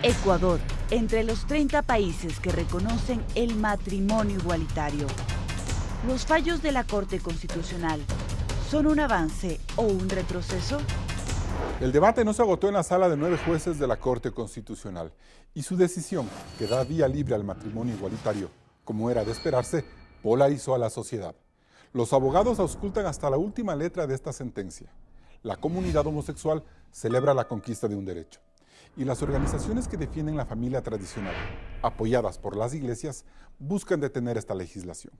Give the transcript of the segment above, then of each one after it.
Ecuador, entre los 30 países que reconocen el matrimonio igualitario. ¿Los fallos de la Corte Constitucional son un avance o un retroceso? El debate no se agotó en la sala de 9 jueces de la Corte Constitucional y su decisión, que da vía libre al matrimonio igualitario, como era de esperarse, polarizó a la sociedad. Los abogados auscultan hasta la última letra de esta sentencia. La comunidad homosexual celebra la conquista de un derecho. Y las organizaciones que defienden la familia tradicional, apoyadas por las iglesias, buscan detener esta legislación.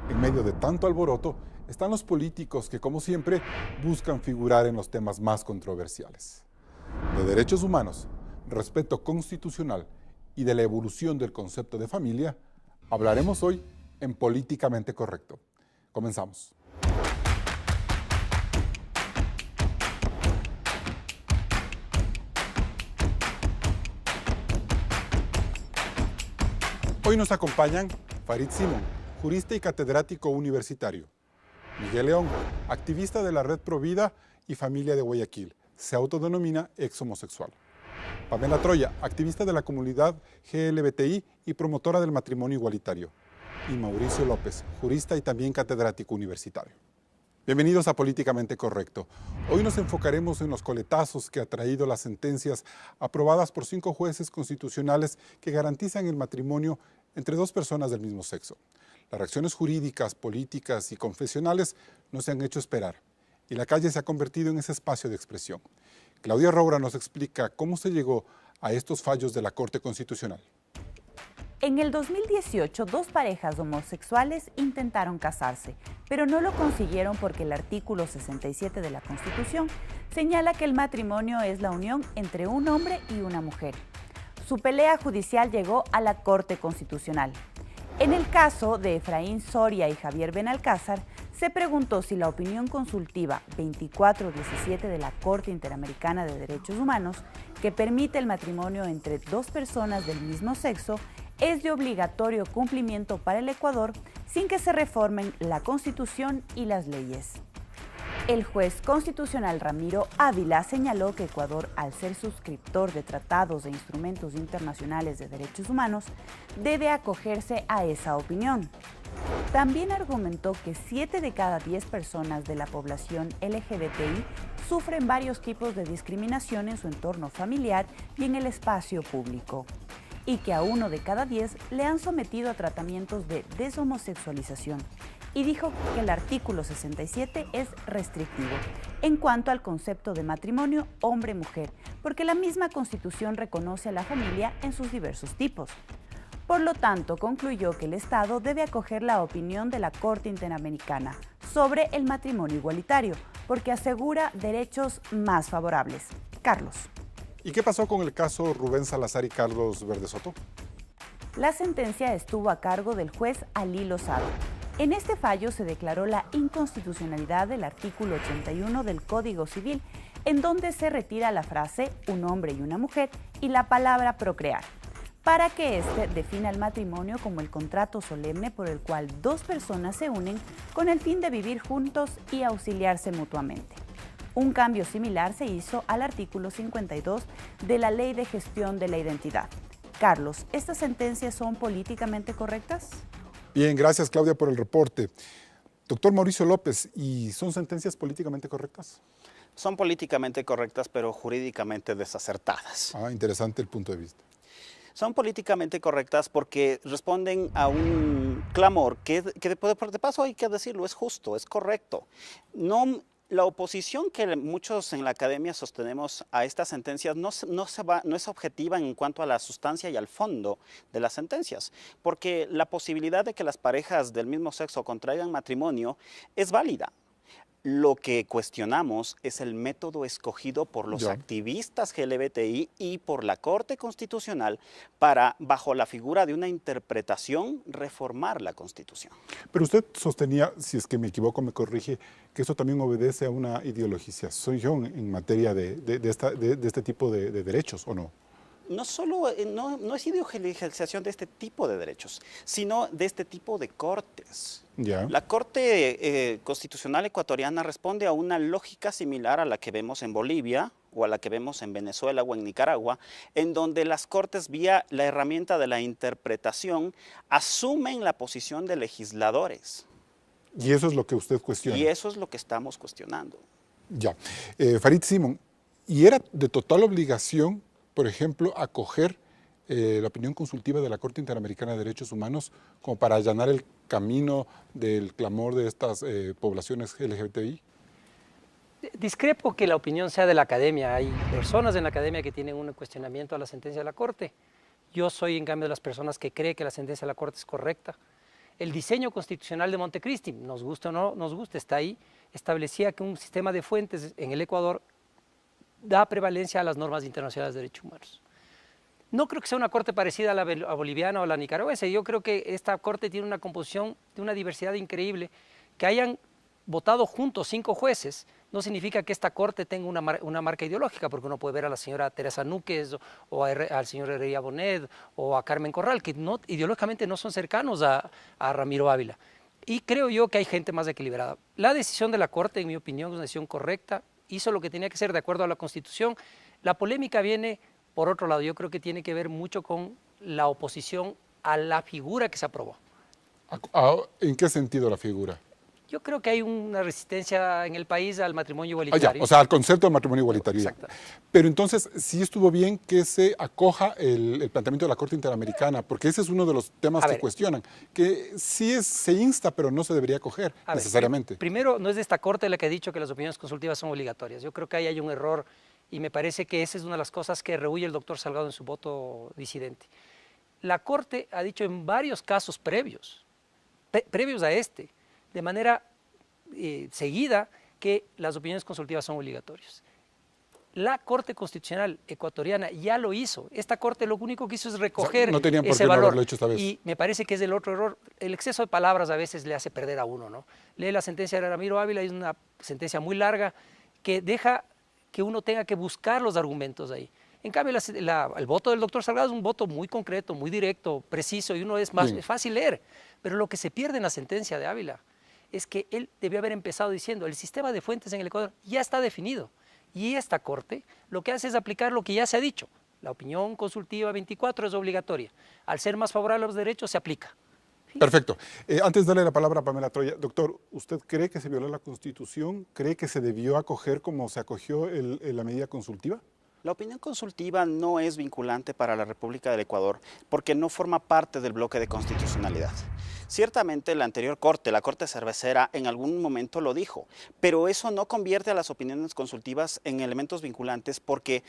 En medio de tanto alboroto están los políticos que, como siempre, buscan figurar en los temas más controversiales. De derechos humanos, respeto constitucional y de la evolución del concepto de familia, hablaremos hoy en Políticamente Correcto. Comenzamos. Hoy nos acompañan Farid Simón, jurista y catedrático universitario; Miguel León, activista de la Red Provida y Familia de Guayaquil, se autodenomina ex-homosexual; Pamela Troya, activista de la comunidad GLBTI y promotora del matrimonio igualitario; y Mauricio López, jurista y también catedrático universitario. Bienvenidos a Políticamente Correcto. Hoy nos enfocaremos en los coletazos que ha traído las sentencias aprobadas por 5 jueces constitucionales que garantizan el matrimonio entre 2 personas del mismo sexo. Las reacciones jurídicas, políticas y confesionales no se han hecho esperar y la calle se ha convertido en ese espacio de expresión. Claudia Roura nos explica cómo se llegó a estos fallos de la Corte Constitucional. En el 2018, 2 parejas homosexuales intentaron casarse, pero no lo consiguieron porque el artículo 67 de la Constitución señala que el matrimonio es la unión entre un hombre y una mujer. Su pelea judicial llegó a la Corte Constitucional. En el caso de Efraín Soria y Javier Benalcázar, se preguntó si la opinión consultiva 2417 de la Corte Interamericana de Derechos Humanos, que permite el matrimonio entre 2 personas del mismo sexo, es de obligatorio cumplimiento para el Ecuador sin que se reformen la Constitución y las leyes. El juez constitucional Ramiro Ávila señaló que Ecuador, al ser suscriptor de tratados e instrumentos internacionales de derechos humanos, debe acogerse a esa opinión. También argumentó que 7 de cada 10 personas de la población LGBTI sufren varios tipos de discriminación en su entorno familiar y en el espacio público, y que a 1 de cada 10 le han sometido a tratamientos de deshomosexualización, y dijo que el artículo 67 es restrictivo en cuanto al concepto de matrimonio hombre-mujer, porque la misma Constitución reconoce a la familia en sus diversos tipos. Por lo tanto, concluyó que el Estado debe acoger la opinión de la Corte Interamericana sobre el matrimonio igualitario, porque asegura derechos más favorables. Carlos. ¿Y qué pasó con el caso Rubén Salazar y Carlos Verde Soto? La sentencia estuvo a cargo del juez Alí Lozado. En este fallo se declaró la inconstitucionalidad del artículo 81 del Código Civil, en donde se retira la frase un hombre y una mujer y la palabra procrear, para que éste defina el matrimonio como el contrato solemne por el cual 2 personas se unen con el fin de vivir juntos y auxiliarse mutuamente. Un cambio similar se hizo al artículo 52 de la Ley de Gestión de la Identidad. Carlos, ¿estas sentencias son políticamente correctas? Bien, gracias Claudia por el reporte. Doctor Mauricio López, ¿y son sentencias políticamente correctas? Son políticamente correctas, pero jurídicamente desacertadas. Interesante el punto de vista. Son políticamente correctas porque responden a un clamor que de paso hay que decirlo, es justo, es correcto. La oposición que muchos en la academia sostenemos a estas sentencias no es objetiva en cuanto a la sustancia y al fondo de las sentencias, porque la posibilidad de que las parejas del mismo sexo contraigan matrimonio es válida. Lo que cuestionamos es el método escogido por los activistas LGBTI y por la Corte Constitucional para, bajo la figura de una interpretación, reformar la Constitución. Pero usted sostenía, si es que me equivoco, me corrige, que eso también obedece a una ideologización en materia de este tipo de derechos, ¿o no? No es ideologización de este tipo de derechos, sino de este tipo de cortes. La Corte Constitucional ecuatoriana responde a una lógica similar a la que vemos en Bolivia o a la que vemos en Venezuela o en Nicaragua, en donde las cortes, vía la herramienta de la interpretación, asumen la posición de legisladores. Y eso es lo que usted cuestiona. Y eso es lo que estamos cuestionando. Ya. Farid Simón, ¿y era de total obligación, por ejemplo, acoger la opinión consultiva de la Corte Interamericana de Derechos Humanos como para allanar el camino del clamor de estas poblaciones LGBTI? Discrepo que la opinión sea de la academia. Hay personas en la academia que tienen un cuestionamiento a la sentencia de la Corte. Yo soy, en cambio, de las personas que cree que la sentencia de la Corte es correcta. El diseño constitucional de Montecristi, nos gusta o no nos gusta, está ahí, establecía que un sistema de fuentes en el Ecuador da prevalencia a las normas internacionales de derechos humanos. No creo que sea una corte parecida a la boliviana o a la nicaragüense. Yo creo que esta corte tiene una composición de una diversidad increíble. Que hayan votado juntos 5 jueces no significa que esta corte tenga una marca ideológica, porque uno puede ver a la señora Teresa Núquez o al señor Heredia Bonet o a Carmen Corral, que no, ideológicamente no son cercanos a Ramiro Ávila. Y creo yo que hay gente más equilibrada. La decisión de la corte, en mi opinión, es una decisión correcta, hizo lo que tenía que ser de acuerdo a la Constitución. La polémica viene por otro lado. Yo creo que tiene que ver mucho con la oposición a la figura que se aprobó. ¿En qué sentido la figura? Yo creo que hay una resistencia en el país al matrimonio igualitario. O sea, al concepto de matrimonio igualitario. Exacto. Pero entonces, sí estuvo bien que se acoja el planteamiento de la Corte Interamericana, porque ese es uno de los temas que cuestionan, que sí se insta, pero no se debería acoger necesariamente. Primero, no es de esta Corte la que ha dicho que las opiniones consultivas son obligatorias. Yo creo que ahí hay un error y me parece que esa es una de las cosas que rehúye el doctor Salgado en su voto disidente. La Corte ha dicho en varios casos previos a este, de manera seguida, que las opiniones consultivas son obligatorias. La Corte Constitucional ecuatoriana ya lo hizo. Esta Corte lo único que hizo es recoger no tenían por ese qué valor. no haberlo hecho esta vez. Y me parece que es el otro error. El exceso de palabras a veces le hace perder a uno, ¿no? Lee la sentencia de Ramiro Ávila, es una sentencia muy larga que deja que uno tenga que buscar los argumentos ahí. En cambio, el voto del doctor Salgado es un voto muy concreto, muy directo, preciso, y uno es más fácil leer. Pero lo que se pierde en la sentencia de Ávila es que él debió haber empezado diciendo: el sistema de fuentes en el Ecuador ya está definido, y esta Corte lo que hace es aplicar lo que ya se ha dicho. La opinión consultiva 24 es obligatoria. Al ser más favorable a los derechos, se aplica. ¿Sí? Perfecto. Antes de darle la palabra a Pamela Troya, doctor, ¿usted cree que se violó la Constitución? ¿Cree que se debió acoger como se acogió la medida consultiva? La opinión consultiva no es vinculante para la República del Ecuador porque no forma parte del bloque de constitucionalidad. Ciertamente la anterior corte, la Corte Cervecera, en algún momento lo dijo, pero eso no convierte a las opiniones consultivas en elementos vinculantes, porque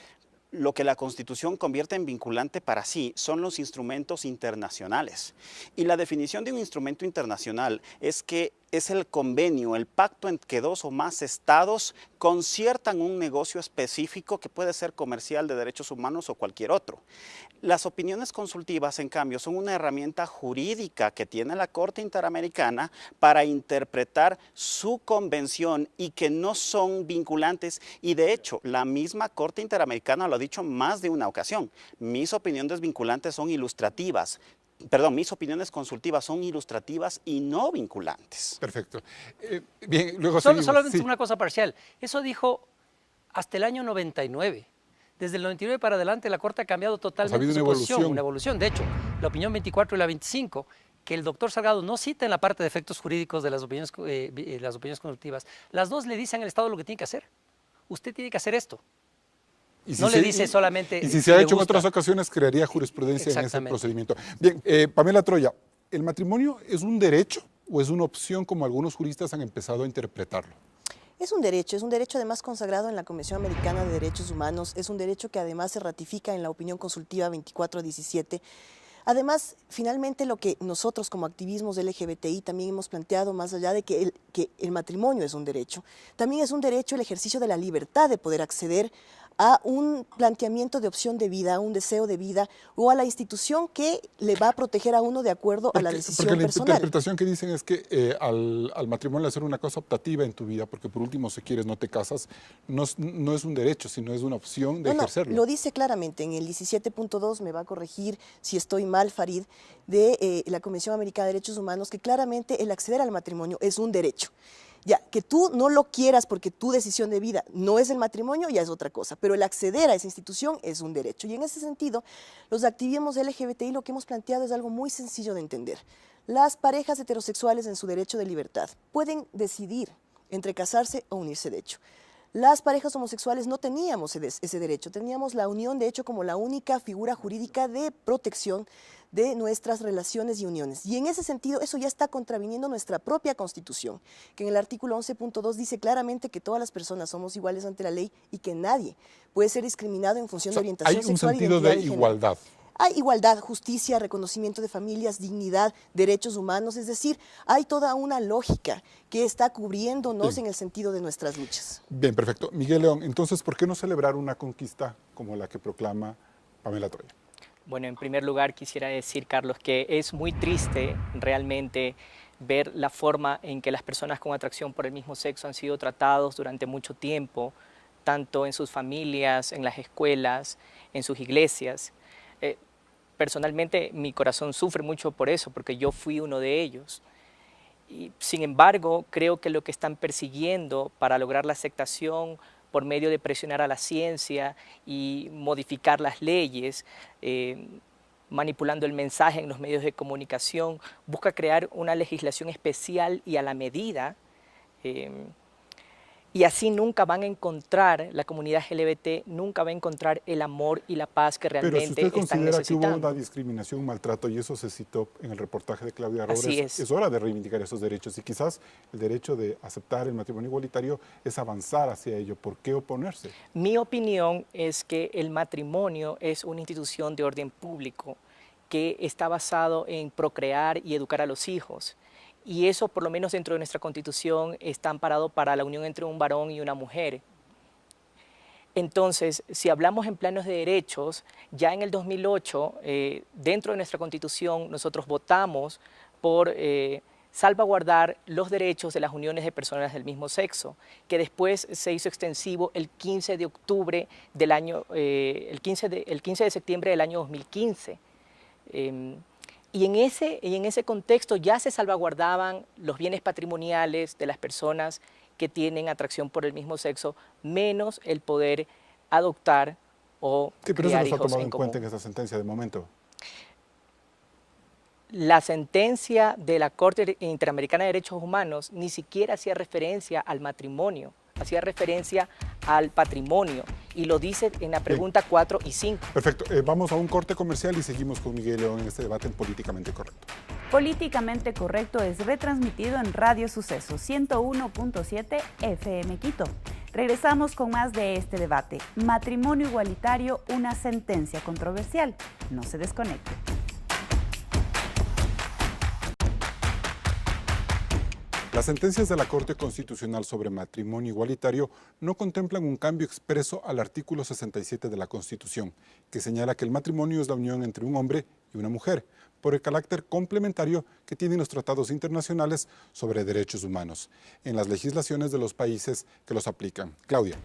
lo que la Constitución convierte en vinculante para sí son los instrumentos internacionales. Y la definición de un instrumento internacional es que es el convenio, el pacto en que 2 o más estados conciertan un negocio específico que puede ser comercial, de derechos humanos o cualquier otro. Las opiniones consultivas, en cambio, son una herramienta jurídica que tiene la Corte Interamericana para interpretar su convención y que no son vinculantes. Y de hecho, la misma Corte Interamericana lo ha dicho más de una ocasión. Mis opiniones vinculantes son ilustrativas. Perdón, mis opiniones consultivas son ilustrativas y no vinculantes. Perfecto. Bien, luego solamente una cosa parcial. Eso dijo hasta el año 99. Desde el 99 para adelante la Corte ha cambiado totalmente su posición, una evolución. De hecho, la opinión 24 y la 25, que el doctor Salgado no cita en la parte de efectos jurídicos de las opiniones consultivas, las dos le dicen al Estado lo que tiene que hacer. Usted tiene que hacer esto. No le dice solamente... Y si se ha hecho en otras ocasiones, crearía jurisprudencia en ese procedimiento. Bien, Pamela Troya, ¿el matrimonio es un derecho o es una opción como algunos juristas han empezado a interpretarlo? Es un derecho además consagrado en la Convención Americana de Derechos Humanos, es un derecho que además se ratifica en la opinión consultiva 2417. Además, finalmente lo que nosotros como activismos LGBTI también hemos planteado, más allá de que el matrimonio es un derecho, también es un derecho el ejercicio de la libertad de poder acceder a un planteamiento de opción de vida, a un deseo de vida o a la institución que le va a proteger a uno de acuerdo a la decisión personal. Porque la interpretación que dicen es que al matrimonio hacer una cosa optativa en tu vida, porque por último si quieres no te casas, no es un derecho, sino es una opción de ejercerlo. Lo dice claramente en el 17.2, me va a corregir si estoy mal, Farid, de la Convención Americana de Derechos Humanos, que claramente el acceder al matrimonio es un derecho. Ya, que tú no lo quieras porque tu decisión de vida no es el matrimonio, ya es otra cosa, pero el acceder a esa institución es un derecho. Y en ese sentido, los activismos LGBTI lo que hemos planteado es algo muy sencillo de entender. Las parejas heterosexuales en su derecho de libertad pueden decidir entre casarse o unirse de hecho. Las parejas homosexuales no teníamos ese derecho, teníamos la unión de hecho como la única figura jurídica de protección de nuestras relaciones y uniones. Y en ese sentido, eso ya está contraviniendo nuestra propia Constitución, que en el artículo 11.2 dice claramente que todas las personas somos iguales ante la ley y que nadie puede ser discriminado en función de orientación sexual y identidad de género. Hay un sentido de igualdad. Hay igualdad, justicia, reconocimiento de familias, dignidad, derechos humanos, es decir, hay toda una lógica que está cubriéndonos en el sentido de nuestras luchas. Bien, perfecto. Miguel León, entonces, ¿por qué no celebrar una conquista como la que proclama Pamela Troya? Bueno, en primer lugar quisiera decir, Carlos, que es muy triste realmente ver la forma en que las personas con atracción por el mismo sexo han sido tratados durante mucho tiempo, tanto en sus familias, en las escuelas, en sus iglesias. Personalmente, mi corazón sufre mucho por eso, porque yo fui uno de ellos. Y, sin embargo, creo que lo que están persiguiendo para lograr la aceptación por medio de presionar a la ciencia y modificar las leyes, manipulando el mensaje en los medios de comunicación, busca crear una legislación especial y a la medida, y así nunca van a encontrar, la comunidad LGBT nunca va a encontrar el amor y la paz que realmente están necesitando. Pero si usted considera que hubo una discriminación, un maltrato, y eso se citó en el reportaje de Claudia Robles, es hora de reivindicar esos derechos. Y quizás el derecho de aceptar el matrimonio igualitario es avanzar hacia ello. ¿Por qué oponerse? Mi opinión es que el matrimonio es una institución de orden público que está basado en procrear y educar a los hijos. Y eso, por lo menos dentro de nuestra Constitución, está amparado para la unión entre un varón y una mujer. Entonces, si hablamos en planos de derechos, ya en el 2008, dentro de nuestra Constitución, nosotros votamos por salvaguardar los derechos de las uniones de personas del mismo sexo, que después se hizo extensivo el 15 de octubre del año, el 15 de septiembre del año 2015. Y en ese contexto ya se salvaguardaban los bienes patrimoniales de las personas que tienen atracción por el mismo sexo, menos el poder adoptar o criar hijos en común. Pero eso no está tomado en cuenta en esta sentencia de momento. La sentencia de la Corte Interamericana de Derechos Humanos ni siquiera hacía referencia al matrimonio, hacía referencia al patrimonio, y lo dice en la pregunta 4 y 5. Perfecto. Vamos a un corte comercial y seguimos con Miguel León en este debate en Políticamente Correcto. Políticamente Correcto es retransmitido en Radio Suceso 101.7 FM Quito. Regresamos con más de este debate. Matrimonio igualitario, una sentencia controversial. No se desconecte. Las sentencias de la Corte Constitucional sobre matrimonio igualitario no contemplan un cambio expreso al artículo 67 de la Constitución, que señala que el matrimonio es la unión entre un hombre y una mujer, por el carácter complementario que tienen los tratados internacionales sobre derechos humanos, en las legislaciones de los países que los aplican. Claudia.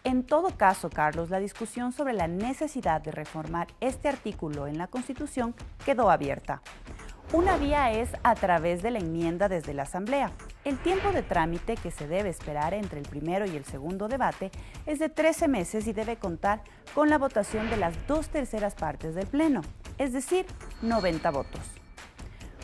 En todo caso, Carlos, la discusión sobre la necesidad de reformar este artículo en la Constitución quedó abierta. Una vía es a través de la enmienda desde la Asamblea. El tiempo de trámite que se debe esperar entre el primero y el segundo debate es de 13 meses y debe contar con la votación de las 2/3 partes del Pleno, es decir, 90 votos.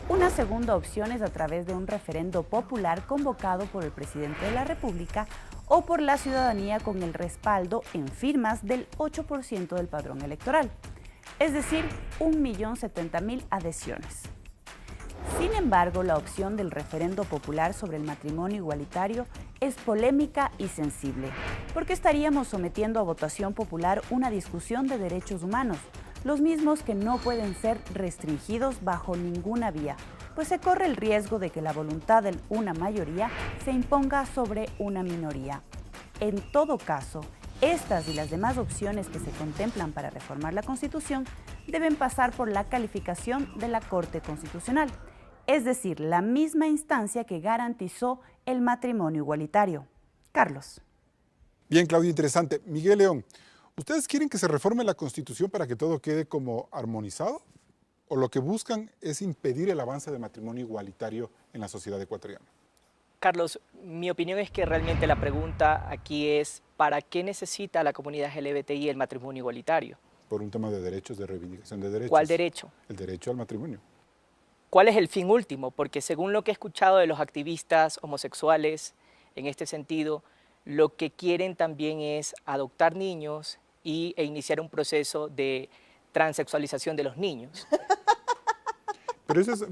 Una segunda opción es a través de un referendo popular convocado por el presidente de la República o por la ciudadanía con el respaldo en firmas del 8% del padrón electoral, es decir, 1.070.000 adhesiones. Sin embargo, la opción del referendo popular sobre el matrimonio igualitario es polémica y sensible, porque estaríamos sometiendo a votación popular una discusión de derechos humanos, los mismos que no pueden ser restringidos bajo ninguna vía, pues se corre el riesgo de que la voluntad de una mayoría se imponga sobre una minoría. En todo caso, estas y las demás opciones que se contemplan para reformar la Constitución deben pasar por la calificación de la Corte Constitucional, es decir, la misma instancia que garantizó el matrimonio igualitario. Carlos. Bien, Claudia, interesante. Miguel León, ¿ustedes quieren que se reforme la Constitución para que todo quede como armonizado? ¿O lo que buscan es impedir el avance del matrimonio igualitario en la sociedad ecuatoriana? Carlos, mi opinión es que realmente la pregunta aquí es ¿para qué necesita la comunidad LGBTI el matrimonio igualitario? Por un tema de derechos, de reivindicación de derechos. ¿Cuál derecho? El derecho al matrimonio. ¿Cuál es el fin último? Porque según lo que he escuchado de los activistas homosexuales en este sentido, lo que quieren también es adoptar niños e iniciar un proceso de transexualización de los niños. Pero eso es...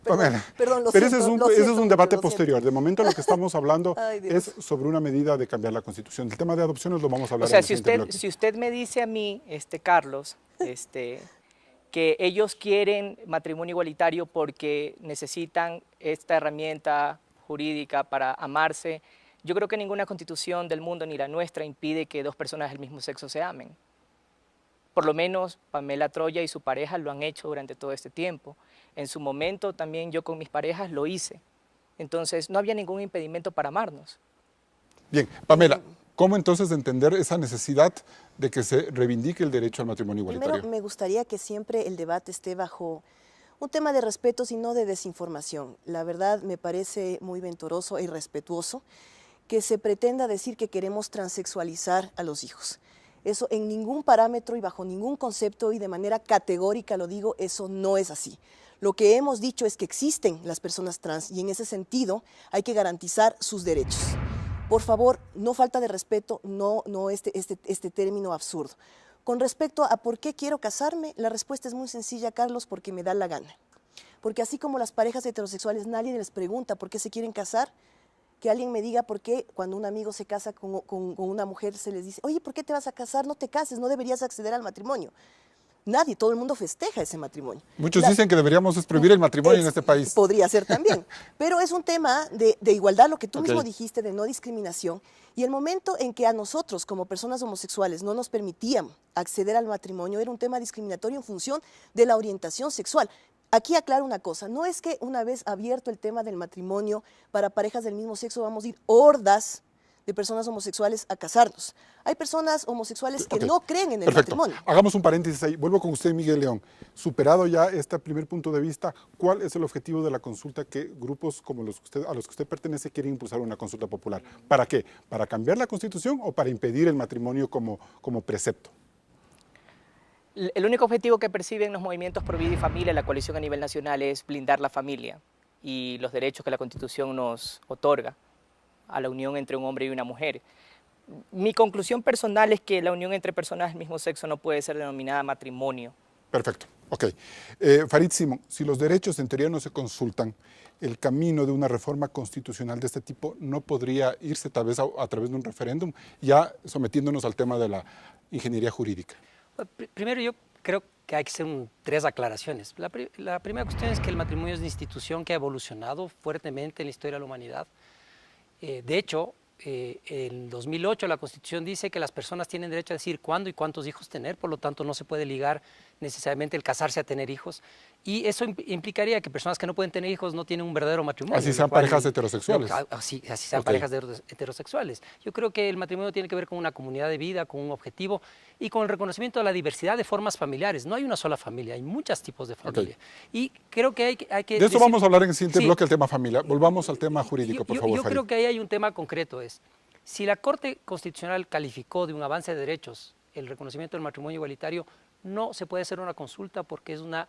Pamela, Perdón, pero ese siento, es un debate lo posterior. siento. De momento lo que estamos hablando Ay, Dios. es sobre una medida de cambiar la Constitución. El tema de adopciones lo vamos a hablar O sea, en el siguiente bloque. si usted me dice a mí, Carlos, que ellos quieren matrimonio igualitario porque necesitan esta herramienta jurídica para amarse, yo creo que ninguna constitución del mundo, ni la nuestra, impide que dos personas del mismo sexo se amen. Por lo menos Pamela Troya y su pareja lo han hecho durante todo este tiempo. En su momento también yo con mis parejas lo hice. Entonces no había ningún impedimento para amarnos. Bien, Pamela, ¿cómo entonces entender esa necesidad de que se reivindique el derecho al matrimonio igualitario? Primero, me gustaría que siempre el debate esté bajo un tema de respeto, sino de desinformación. La verdad me parece muy venturoso e irrespetuoso que se pretenda decir que queremos transexualizar a los hijos. Eso en ningún parámetro y bajo ningún concepto y de manera categórica lo digo, eso no es así. Lo que hemos dicho es que existen las personas trans y en ese sentido hay que garantizar sus derechos. Por favor, no falta de respeto, no este término absurdo. Con respecto a por qué quiero casarme, la respuesta es muy sencilla, Carlos, porque me da la gana. Porque así como las parejas heterosexuales, nadie les pregunta por qué se quieren casar, que alguien me diga por qué cuando un amigo se casa con una mujer se les dice, oye, ¿por qué te vas a casar? No te cases, no deberías acceder al matrimonio. Nadie, todo el mundo festeja ese matrimonio. Muchos dicen que deberíamos prohibir el matrimonio en este país. Podría ser también, pero es un tema de igualdad, lo que tú mismo dijiste, de no discriminación, y el momento en que a nosotros como personas homosexuales no nos permitían acceder al matrimonio era un tema discriminatorio en función de la orientación sexual. Aquí aclaro una cosa, no es que una vez abierto el tema del matrimonio para parejas del mismo sexo vamos a ir hordas de personas homosexuales a casarnos. Hay personas homosexuales que no creen en el matrimonio. Hagamos un paréntesis ahí. Vuelvo con usted, Miguel León. Superado ya este primer punto de vista, ¿cuál es el objetivo de la consulta que grupos como a los que usted pertenece quieren impulsar una consulta popular? ¿Para qué? ¿Para cambiar la Constitución o para impedir el matrimonio como precepto? El único objetivo que perciben los movimientos Pro Vida y Familia, la coalición a nivel nacional, es blindar la familia y los derechos que la Constitución nos otorga a la unión entre un hombre y una mujer. Mi conclusión personal es que la unión entre personas del mismo sexo no puede ser denominada matrimonio. Perfecto, ok. Farid Simón, si los derechos en teoría no se consultan, el camino de una reforma constitucional de este tipo no podría irse tal vez a través de un referéndum, ya sometiéndonos al tema de la ingeniería jurídica. Primero yo creo que hay que hacer tres aclaraciones. La primera cuestión es que el matrimonio es una institución que ha evolucionado fuertemente en la historia de la humanidad. De hecho, en 2008 la Constitución dice que las personas tienen derecho a decir cuándo y cuántos hijos tener, por lo tanto no se puede ligar necesariamente el casarse a tener hijos, y eso implicaría que personas que no pueden tener hijos no tienen un verdadero matrimonio. Así sean parejas heterosexuales. Así sean parejas heterosexuales. Yo creo que el matrimonio tiene que ver con una comunidad de vida, con un objetivo y con el reconocimiento de la diversidad de formas familiares. No hay una sola familia, hay muchos tipos de familia. Y creo que hay que... De eso vamos a hablar en el siguiente bloque, el tema familia. Volvamos al tema jurídico, por favor, Yo Farid. creo que ahí hay un tema concreto, si la Corte Constitucional calificó de un avance de derechos el reconocimiento del matrimonio igualitario, no se puede hacer una consulta porque es una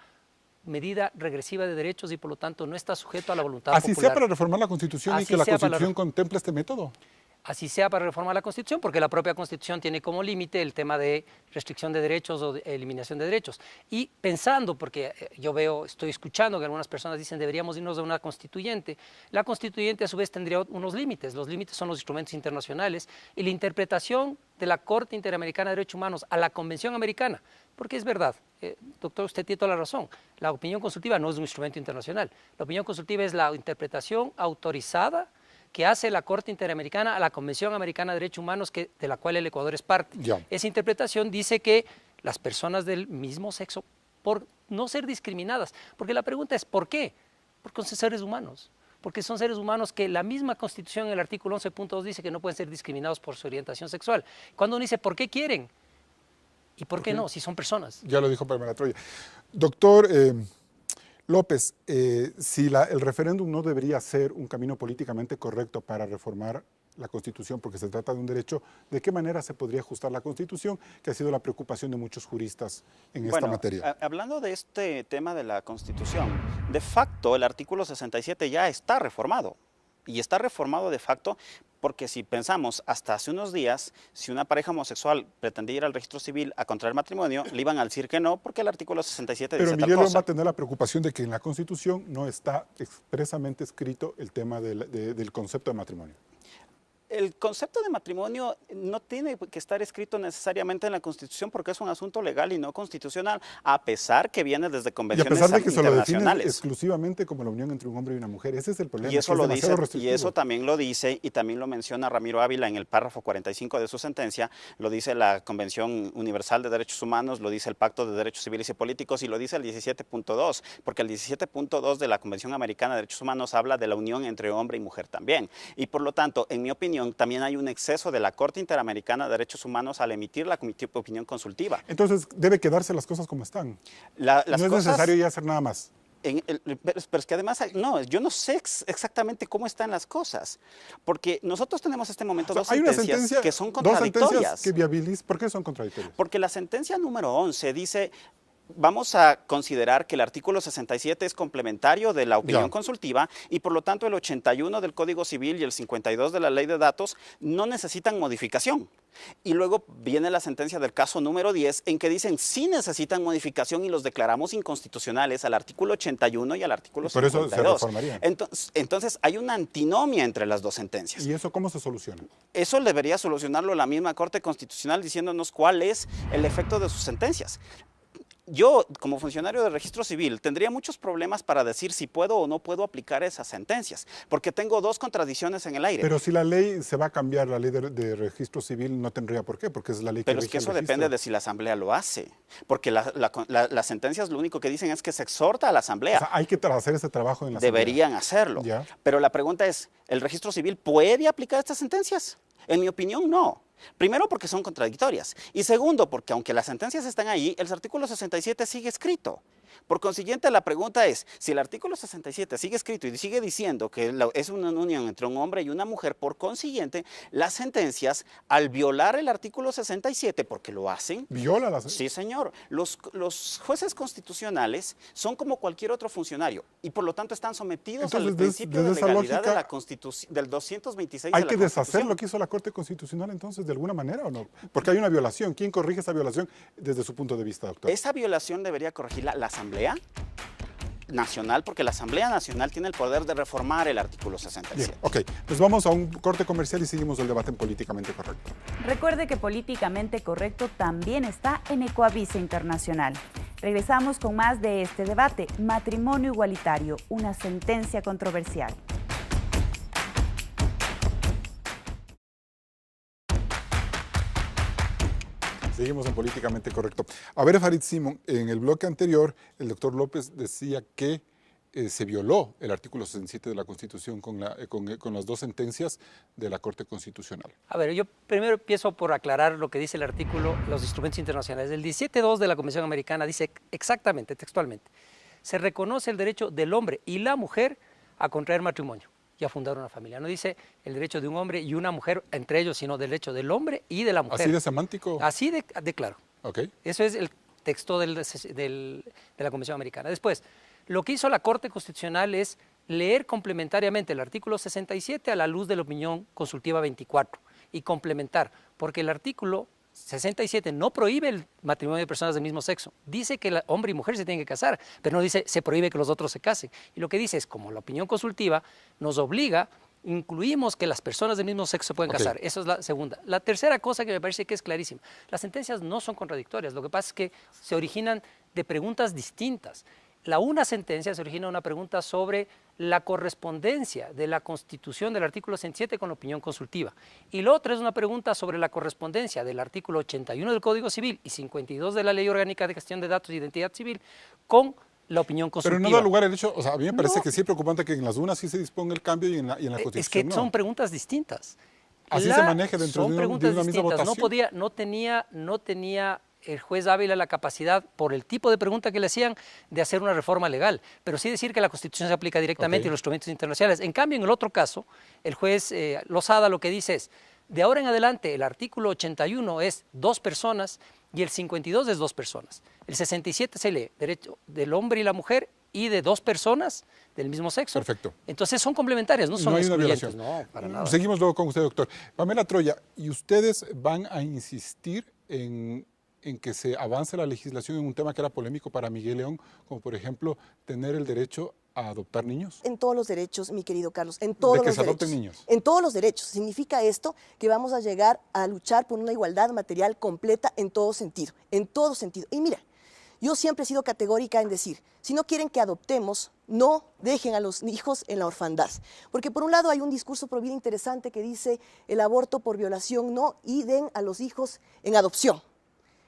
medida regresiva de derechos y por lo tanto no está sujeto a la voluntad popular. Así sea para reformar la Constitución y que la Constitución contemple este método. Así sea para reformar la Constitución, porque la propia Constitución tiene como límite el tema de restricción de derechos o de eliminación de derechos. Y pensando, porque estoy escuchando que algunas personas dicen deberíamos irnos de una constituyente, la constituyente a su vez tendría unos límites. Los límites son los instrumentos internacionales y la interpretación de la Corte Interamericana de Derechos Humanos a la Convención Americana, porque es verdad, doctor, usted tiene toda la razón, la opinión consultiva no es un instrumento internacional, la opinión consultiva es la interpretación autorizada que hace la Corte Interamericana a la Convención Americana de Derechos Humanos, de la cual el Ecuador es parte. Esa interpretación dice que las personas del mismo sexo, por no ser discriminadas, porque la pregunta es ¿por qué? Porque son seres humanos, porque son seres humanos que la misma Constitución en el artículo 11.2 dice que no pueden ser discriminados por su orientación sexual. Cuando uno dice ¿por qué quieren? ¿Y por qué no? Si son personas. Ya lo dijo Pamela Troya. Doctor, López, si el referéndum no debería ser un camino políticamente correcto para reformar la Constitución, porque se trata de un derecho, ¿de qué manera se podría ajustar la Constitución, que ha sido la preocupación de muchos juristas en esta materia? Hablando de este tema de la Constitución, de facto el artículo 67 ya está reformado. Y está reformado de facto porque si pensamos, hasta hace unos días, si una pareja homosexual pretendía ir al registro civil a contraer matrimonio, le iban a decir que no, porque el artículo 67 dice tal cosa. Pero Miguel va a tener la preocupación de que en la Constitución no está expresamente escrito el tema del concepto de matrimonio. El concepto de matrimonio no tiene que estar escrito necesariamente en la Constitución porque es un asunto legal y no constitucional, a pesar que viene desde convenciones internacionales. Y a pesar de que se lo define exclusivamente como la unión entre un hombre y una mujer. Ese es el problema. Y eso lo dice, y eso también lo dice, y también lo menciona Ramiro Ávila en el párrafo 45 de su sentencia, lo dice la Convención Universal de Derechos Humanos, lo dice el Pacto de Derechos Civiles y Políticos y lo dice el 17.2, porque el 17.2 de la Convención Americana de Derechos Humanos habla de la unión entre hombre y mujer también. Y por lo tanto, en mi opinión, también hay un exceso de la Corte Interamericana de Derechos Humanos al emitir la opinión consultiva. Entonces, debe quedarse las cosas como están. No es necesario ya hacer nada más. Pero es que además, no, yo no sé exactamente cómo están las cosas, porque nosotros tenemos en este momento dos sentencias que son contradictorias. Dos sentencias que viabilizan. ¿Por qué son contradictorias? Porque la sentencia número 11 dice: vamos a considerar que el artículo 67 es complementario de la opinión consultiva y por lo tanto el 81 del Código Civil y el 52 de la Ley de Datos no necesitan modificación. Y luego viene la sentencia del caso número 10 en que dicen sí necesitan modificación y los declaramos inconstitucionales al artículo 81 y al artículo 52. Por eso se reformaría. Entonces hay una antinomia entre las dos sentencias. ¿Y eso cómo se soluciona? Eso debería solucionarlo la misma Corte Constitucional diciéndonos cuál es el efecto de sus sentencias. Yo, como funcionario de registro civil, tendría muchos problemas para decir si puedo o no puedo aplicar esas sentencias, porque tengo dos contradiccionas en el aire. Pero si la ley se va a cambiar, la ley de registro civil no tendría por qué, porque es la ley que rige el registro. Pero es que eso depende de si la Asamblea lo hace, porque las sentencias lo único que dicen es que se exhorta a la Asamblea. O sea, hay que hacer ese trabajo en la Asamblea. Deberían hacerlo. Pero la pregunta es, ¿el registro civil puede aplicar estas sentencias? En mi opinión, no. Primero, porque son contradictorias. Y segundo, porque aunque las sentencias están ahí, el artículo 67 sigue escrito. Por consiguiente, la pregunta es, si el artículo 67 sigue escrito y sigue diciendo que es una unión entre un hombre y una mujer, por consiguiente, las sentencias, al violar el artículo 67, porque lo hacen... ¿Viola las sentencias? Sí, señor. Los jueces constitucionales son como cualquier otro funcionario y por lo tanto están sometidos al principio de legalidad de la Constitución, del 226 de la Constitución. ¿Hay que deshacer lo que hizo la Corte Constitucional entonces de alguna manera o no? Porque hay una violación. ¿Quién corrige esa violación desde su punto de vista, doctor? Esa violación debería corregirla la Asamblea Nacional, porque la Asamblea Nacional tiene el poder de reformar el artículo 67. Bien, ok, pues vamos a un corte comercial y seguimos el debate en Políticamente Correcto. Recuerde que Políticamente Correcto también está en Ecoavisa Internacional. Regresamos con más de este debate: matrimonio igualitario, una sentencia controversial. Seguimos en Políticamente Correcto. A ver, Farid Simón, en el bloque anterior, el doctor López decía que se violó el artículo 67 de la Constitución con las dos sentencias de la Corte Constitucional. A ver, yo primero empiezo por aclarar lo que dice el artículo, los instrumentos internacionales. El 17.2 de la Convención Americana dice exactamente, textualmente: se reconoce el derecho del hombre y la mujer a contraer matrimonio y a fundar una familia. No dice el derecho de un hombre y una mujer entre ellos, sino el derecho del hombre y de la mujer. ¿Así de semántico? Así de claro. Okay. Eso es el texto de la Convención Americana. Después, lo que hizo la Corte Constitucional es leer complementariamente el artículo 67 a la luz de la opinión consultiva 24 y complementar, porque el artículo 67 no prohíbe el matrimonio de personas del mismo sexo. Dice que hombre y mujer se tienen que casar, pero no dice se prohíbe que los otros se casen. Y lo que dice es, como la opinión consultiva nos obliga, incluimos que las personas del mismo sexo se pueden casar. Eso es la segunda. La tercera cosa que me parece que es clarísima: las sentencias no son contradictorias. Lo que pasa es que se originan de preguntas distintas. Una sentencia se origina de una pregunta sobre la correspondencia de la Constitución del artículo 67 con la opinión consultiva. Y la otra es una pregunta sobre la correspondencia del artículo 81 del Código Civil y 52 de la Ley Orgánica de Gestión de Datos y Identidad Civil con la opinión consultiva. Pero no da lugar el hecho, o sea, a mí me parece que sí es preocupante que en las unas sí se disponga el cambio y en la Constitución es que son preguntas distintas. Así se maneja dentro de una misma votación. No tenía el juez Ávila la capacidad, por el tipo de pregunta que le hacían, de hacer una reforma legal, pero sí decir que la Constitución se aplica directamente y los instrumentos internacionales. En cambio, en el otro caso, el juez Lozada lo que dice es, de ahora en adelante, el artículo 81 es 2 personas y el 52 es 2 personas. El 67 se lee derecho del hombre y la mujer y de 2 personas del mismo sexo. Perfecto. Entonces son complementarias, no son No hay una excluyentes. violación. No, para nada. Seguimos luego con usted, doctor. Pamela Troya, ¿y ustedes van a insistir en que se avance la legislación en un tema que era polémico para Miguel León, como por ejemplo tener el derecho a adoptar niños? En todos los derechos, mi querido Carlos, en todos los derechos. ¿De que se adopten niños? En todos los derechos. Significa esto que vamos a llegar a luchar por una igualdad material completa en todo sentido, en todo sentido. Y mira, yo siempre he sido categórica en decir, si no quieren que adoptemos, no dejen a los hijos en la orfandad. Porque por un lado hay un discurso pro vida interesante que dice el aborto por violación no y den a los hijos en adopción.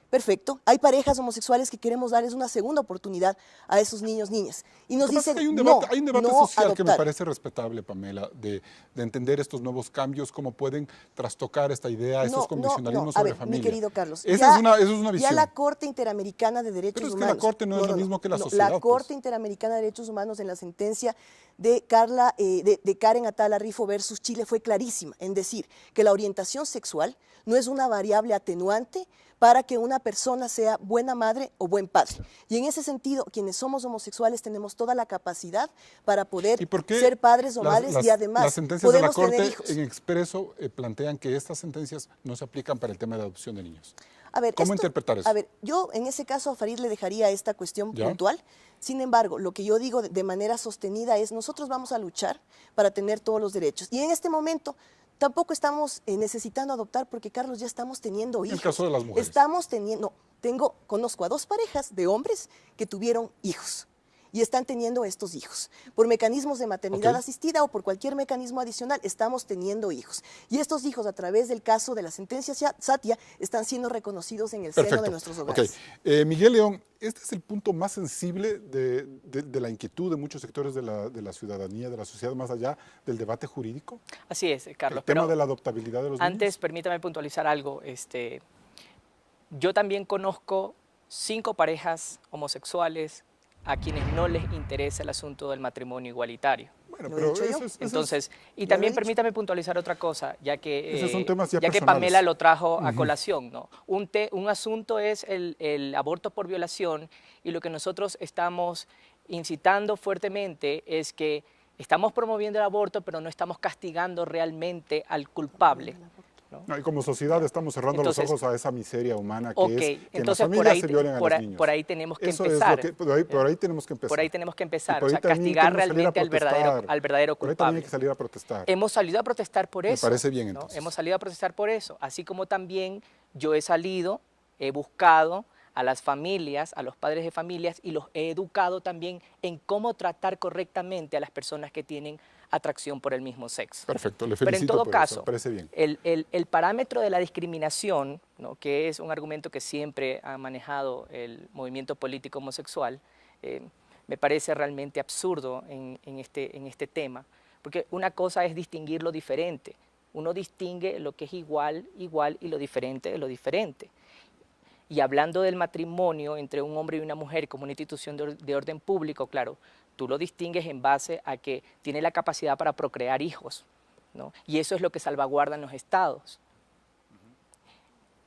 Perfecto. Hay parejas homosexuales que queremos darles una segunda oportunidad a esos niños, niñas. Y nos dicen, hay un debate social adoptar. que me parece respetable, Pamela, de entender estos nuevos cambios, cómo pueden trastocar esta idea, estos convencionalismos A sobre ver, familia. mi querido Carlos, Esa es una visión. Ya la Corte Interamericana de Derechos Pero es que Humanos... la Corte no es lo mismo que la sociedad. La Corte Interamericana de Derechos Humanos en la sentencia de Karen Atala Rifo versus Chile fue clarísima en decir que la orientación sexual no es una variable atenuante para que una persona sea buena madre o buen padre. Y en ese sentido, quienes somos homosexuales tenemos toda la capacidad para poder ser padres o madres y además las sentencias de la podemos tener Corte hijos. en expreso plantean que estas sentencias no se aplican para el tema de adopción de niños. A ver, ¿Cómo interpretar eso? A ver, yo en ese caso a Farid le dejaría esta cuestión puntual. Sin embargo, lo que yo digo de manera sostenida es nosotros vamos a luchar para tener todos los derechos. Y en este momento tampoco estamos necesitando adoptar porque, Carlos, ya estamos teniendo hijos. En el caso de las mujeres. Estamos teniendo, conozco a 2 parejas de hombres que tuvieron hijos y están teniendo estos hijos. Por mecanismos de maternidad asistida o por cualquier mecanismo adicional, estamos teniendo hijos. Y estos hijos, a través del caso de la sentencia Satia, están siendo reconocidos en el seno de nuestros hogares. Miguel León, este es el punto más sensible de la inquietud de muchos sectores de la ciudadanía, de la sociedad, más allá del debate jurídico. Así es, Carlos. El tema de la adoptabilidad de los niños. Antes, permítame puntualizar algo. Yo también conozco 5 parejas homosexuales a quienes no les interesa el asunto del matrimonio igualitario. Bueno, pero entonces, y también permítame puntualizar otra cosa, ya que, esos son temas ya que personales. Pamela lo trajo a colación, ¿no? Un asunto es el aborto por violación y lo que nosotros estamos incitando fuertemente es que estamos promoviendo el aborto, pero no estamos castigando realmente al culpable. ¿no? Y como sociedad estamos cerrando los ojos a esa miseria humana que es que entonces, en las familias se violen a los niños. Por ahí tenemos que Eso empezar. Es por ahí tenemos que empezar. Por ahí tenemos que empezar, o sea, castigar realmente al verdadero culpable. Por ahí también hay que salir a protestar. Hemos salido a protestar por eso. Me parece bien, ¿no? entonces. Hemos salido a protestar por eso, así como también yo he buscado a las familias, a los padres de familias y los he educado también en cómo tratar correctamente a las personas que tienen atracción por el mismo sexo. Perfecto, le felicito. Pero en todo por caso, eso, me parece bien. El parámetro de la discriminación, ¿no? Que es un argumento que siempre ha manejado el movimiento político homosexual, me parece realmente absurdo en este tema, porque una cosa es distinguir lo diferente. Uno distingue lo que es igual, y lo diferente de lo diferente. Y hablando del matrimonio entre un hombre y una mujer como una institución de orden público, claro, tú lo distingues en base a que tiene la capacidad para procrear hijos, ¿no? Y eso es lo que salvaguardan los estados.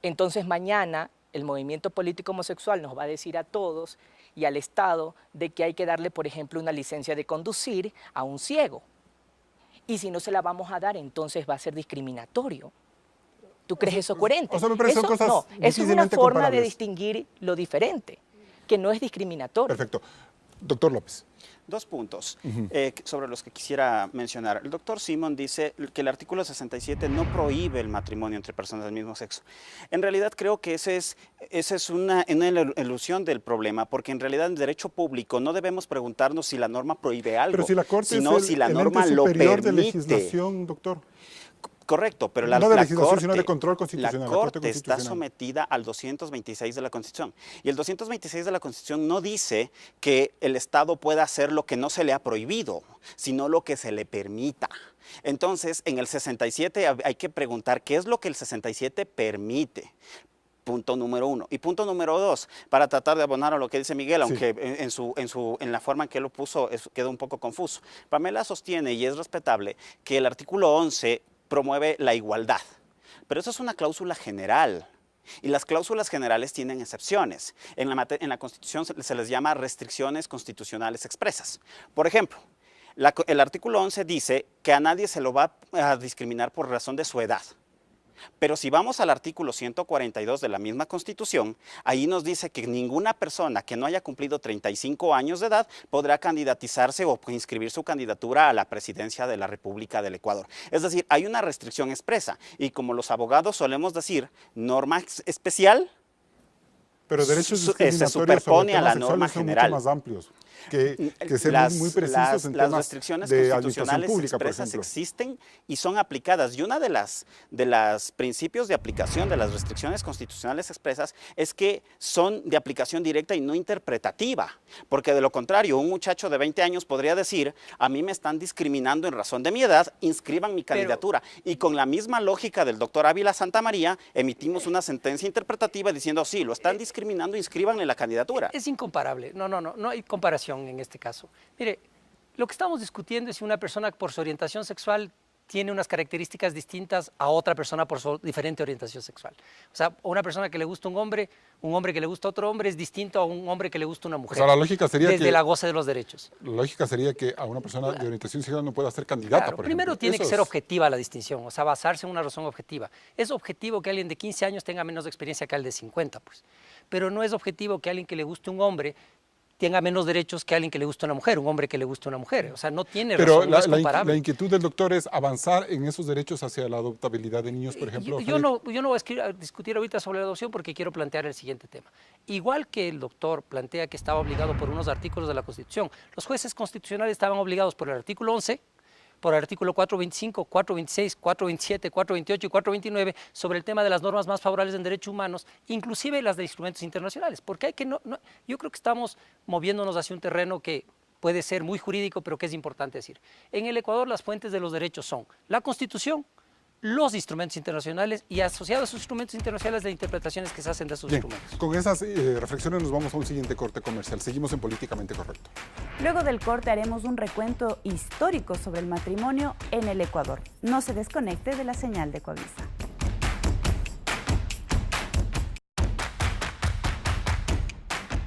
Entonces mañana el movimiento político homosexual nos va a decir a todos y al Estado de que hay que darle, por ejemplo, una licencia de conducir a un ciego. Y si no se la vamos a dar, entonces va a ser discriminatorio. ¿Tú crees eso coherente? O sea, me parecen cosas no, eso es una forma de comparables. distinguir lo diferente, que no es discriminatorio. Perfecto. Doctor López. 2 puntos sobre los que quisiera mencionar. El doctor Simon dice que el artículo 67 no prohíbe el matrimonio entre personas del mismo sexo. En realidad creo que esa es una ilusión del problema, porque en realidad en derecho público no debemos preguntarnos si la norma prohíbe algo, Pero si la Corte sino es si la el norma ente lo superior permite. de legislación, doctor. Correcto, pero no de legislación, Corte, sino de control constitucional. La Corte está sometida al 226 de la Constitución. Y el 226 de la Constitución no dice que el Estado pueda hacer lo que no se le ha prohibido, sino lo que se le permita. Entonces, en el 67 hay que preguntar qué es lo que el 67 permite. Punto número 1. Y punto número 2, para tratar de abonar a lo que dice Miguel, aunque en la forma en que lo puso quedó un poco confuso. Pamela sostiene, y es respetable, que el artículo 11 promueve la igualdad. Pero eso es una cláusula general. Y las cláusulas generales tienen excepciones. En la Constitución se les llama restricciones constitucionales expresas. Por ejemplo, el artículo 11 dice que a nadie se lo va a discriminar por razón de su edad. Pero si vamos al artículo 142 de la misma Constitución, ahí nos dice que ninguna persona que no haya cumplido 35 años de edad podrá candidatizarse o inscribir su candidatura a la presidencia de la República del Ecuador. Es decir, hay una restricción expresa y como los abogados solemos decir, norma especial pero derechos se discriminatorios superpone sobre a la temas norma sexuales son general. mucho más amplios que ser muy precisos en las temas restricciones de constitucionales administración pública, por expresas ejemplo. existen y son aplicadas. Y una de las principios de aplicación de las restricciones constitucionales expresas es que son de aplicación directa y no interpretativa. Porque de lo contrario, un muchacho de 20 años podría decir, a mí me están discriminando en razón de mi edad, inscriban mi candidatura. Y con la misma lógica del doctor Ávila Santamaría, emitimos una sentencia interpretativa diciendo, sí, lo están discriminando, inscríbanle la candidatura. Es incomparable. No hay comparación en este caso. Mire, lo que estamos discutiendo es si una persona por su orientación sexual tiene unas características distintas a otra persona por su diferente orientación sexual. O sea, una persona que le gusta un hombre que le gusta a otro hombre es distinto a un hombre que le gusta una mujer. O sea, la lógica sería desde la goce de los derechos. La lógica sería que a una persona de orientación sexual no pueda ser candidata, Claro, por primero ejemplo. tiene que ser objetiva la distinción, o sea, basarse en una razón objetiva. Es objetivo que alguien de 15 años tenga menos experiencia que alguien de 50, pues. Pero no es objetivo que alguien que le guste un hombre tenga menos derechos que alguien que le gusta una mujer, un hombre que le gusta una mujer. O sea, no tiene razón, Pero no es comparable. la inquietud del doctor es avanzar en esos derechos hacia la adoptabilidad de niños, por ejemplo. Yo no voy a discutir ahorita sobre la adopción porque quiero plantear el siguiente tema. Igual que el doctor plantea que estaba obligado por unos artículos de la Constitución, los jueces constitucionales estaban obligados por el artículo 11, por el artículo 425, 426, 427, 428 y 429 sobre el tema de las normas más favorables en derechos humanos, inclusive las de instrumentos internacionales, porque yo creo que estamos moviéndonos hacia un terreno que puede ser muy jurídico, pero que es importante decir. En el Ecuador las fuentes de los derechos son la Constitución, los instrumentos internacionales y asociados a esos instrumentos internacionales las interpretaciones que se hacen de esos instrumentos. Con esas reflexiones nos vamos a un siguiente corte comercial. Seguimos en Políticamente Correcto. Luego del corte haremos un recuento histórico sobre el matrimonio en el Ecuador. No se desconecte de la señal de Coavisa.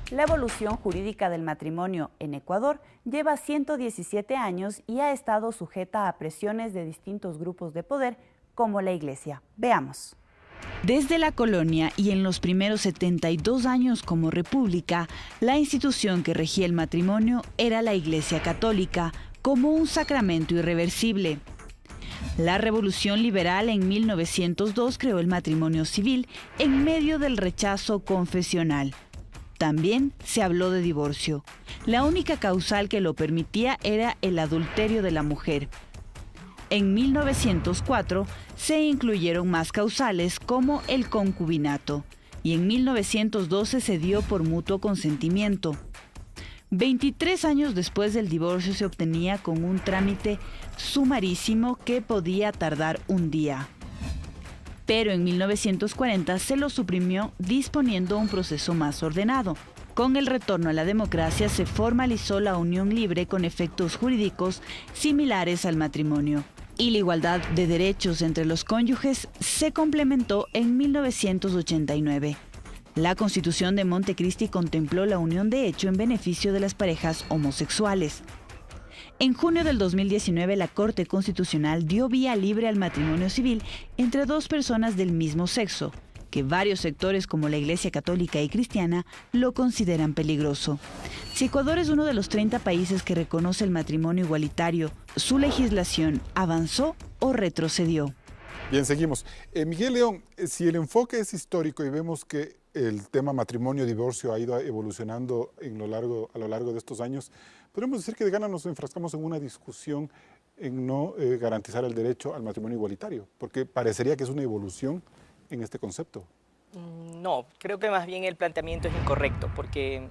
La evolución jurídica del matrimonio en Ecuador lleva 117 años y ha estado sujeta a presiones de distintos grupos de poder, como la Iglesia. Veamos. Desde la colonia y en los primeros 72 años como república, la institución que regía el matrimonio era la Iglesia Católica, como un sacramento irreversible. La Revolución Liberal en 1902 creó el matrimonio civil en medio del rechazo confesional. También se habló de divorcio. La única causal que lo permitía era el adulterio de la mujer. En 1904 se incluyeron más causales como el concubinato y en 1912 se dio por mutuo consentimiento. 23 años después del divorcio se obtenía con un trámite sumarísimo que podía tardar un día. Pero en 1940 se lo suprimió disponiendo un proceso más ordenado. Con el retorno a la democracia se formalizó la unión libre con efectos jurídicos similares al matrimonio. Y la igualdad de derechos entre los cónyuges se complementó en 1989. La Constitución de Montecristi contempló la unión de hecho en beneficio de las parejas homosexuales. En junio del 2019, la Corte Constitucional dio vía libre al matrimonio civil entre dos personas del mismo sexo, que varios sectores como la Iglesia Católica y Cristiana lo consideran peligroso. Si Ecuador es uno de los 30 países que reconoce el matrimonio igualitario, ¿su legislación avanzó o retrocedió? Bien, seguimos. Miguel León, si el enfoque es histórico y vemos que el tema matrimonio-divorcio ha ido evolucionando a lo largo de estos años, podemos decir que de gana nos enfrascamos en una discusión en no garantizar el derecho al matrimonio igualitario, porque parecería que es una evolución en este concepto. No, creo que más bien el planteamiento es incorrecto, porque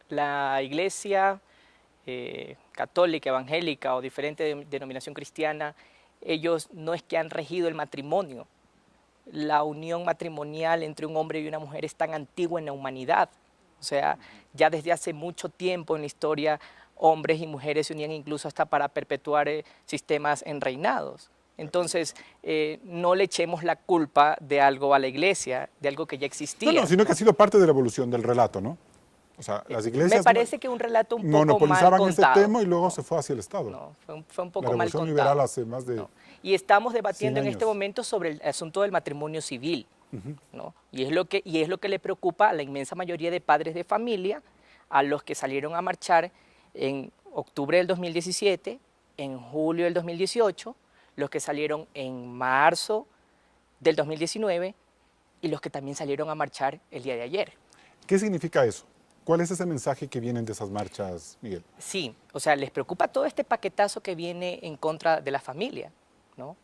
la Iglesia católica, evangélica o diferente denominación cristiana, ellos no es que han regido el matrimonio, la unión matrimonial entre un hombre y una mujer es tan antigua en la humanidad. O sea, ya desde hace mucho tiempo en la historia hombres y mujeres se unían incluso hasta para perpetuar sistemas en reinados. Entonces, no le echemos la culpa de algo a la iglesia, de algo que ya existía. No, sino que ha sido parte de la evolución del relato, ¿no? O sea, las iglesias me parece que un relato un poco mal monopolizaban contado. ese tema y luego se fue hacia el Estado. No, fue un poco la mal Revolución contado. Liberal hace más de... No. Y estamos debatiendo 100 en este años. momento sobre el asunto del matrimonio civil, ¿no? Y es lo que le preocupa a la inmensa mayoría de padres de familia, a los que salieron a marchar en octubre del 2017, en julio del 2018, los que salieron en marzo del 2019 y los que también salieron a marchar el día de ayer. ¿Qué significa eso? ¿Cuál es ese mensaje que viene de esas marchas, Miguel? Sí, o sea, les preocupa todo este paquetazo que viene en contra de la familia, ¿no?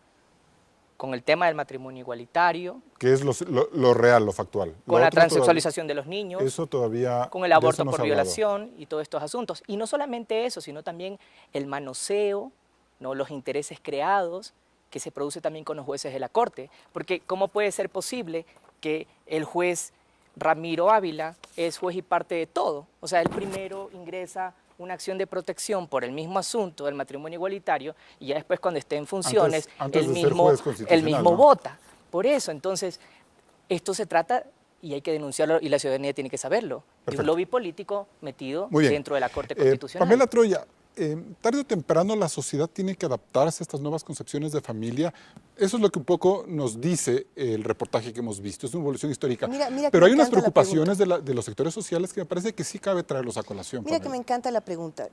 Con el tema del matrimonio igualitario. ¿Qué es lo real, lo factual? Con la transexualización de los niños. Eso todavía... Con el aborto por violación y todos estos asuntos. Y no solamente eso, sino también el manoseo, ¿no? Los intereses creados que se produce también con los jueces de la Corte. Porque ¿cómo puede ser posible que el juez Ramiro Ávila es juez y parte de todo? O sea, él primero ingresa una acción de protección por el mismo asunto del matrimonio igualitario y ya después cuando esté en funciones, antes él de ser juez constitucional, ¿no? vota. Por eso, entonces, esto se trata, y hay que denunciarlo, y la ciudadanía tiene que saberlo, de un lobby político metido dentro de la Corte Constitucional. Pamela Troya, tarde o temprano la sociedad tiene que adaptarse a estas nuevas concepciones de familia. Eso es lo que un poco nos dice el reportaje que hemos visto. Es una evolución histórica. Mira Pero hay unas preocupaciones de los sectores sociales que me parece que sí cabe traerlos a colación. Mira Pamela. que me encanta la pregunta.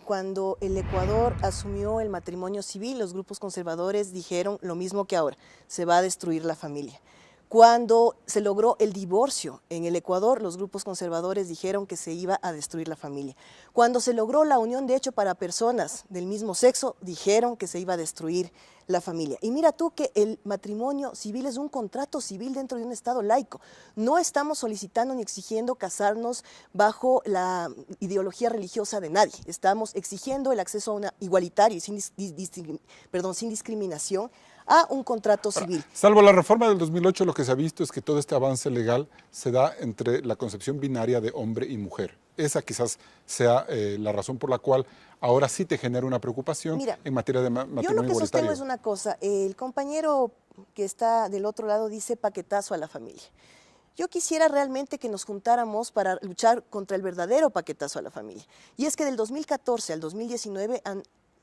Cuando el Ecuador asumió el matrimonio civil, los grupos conservadores dijeron lo mismo que ahora, se va a destruir la familia. Cuando se logró el divorcio en el Ecuador, los grupos conservadores dijeron que se iba a destruir la familia. Cuando se logró la unión de hecho para personas del mismo sexo, dijeron que se iba a destruir la familia. Y mira tú que el matrimonio civil es un contrato civil dentro de un Estado laico. No estamos solicitando ni exigiendo casarnos bajo la ideología religiosa de nadie. Estamos exigiendo el acceso a una igualitario y sin discriminación a un contrato civil. Salvo la reforma del 2008, lo que se ha visto es que todo este avance legal se da entre la concepción binaria de hombre y mujer. Esa quizás sea la razón por la cual ahora sí te genera una preocupación en materia de matrimonio igualitario. Yo lo que sostengo es una cosa, el compañero que está del otro lado dice paquetazo a la familia. Yo quisiera realmente que nos juntáramos para luchar contra el verdadero paquetazo a la familia. Y es que del 2014 al 2019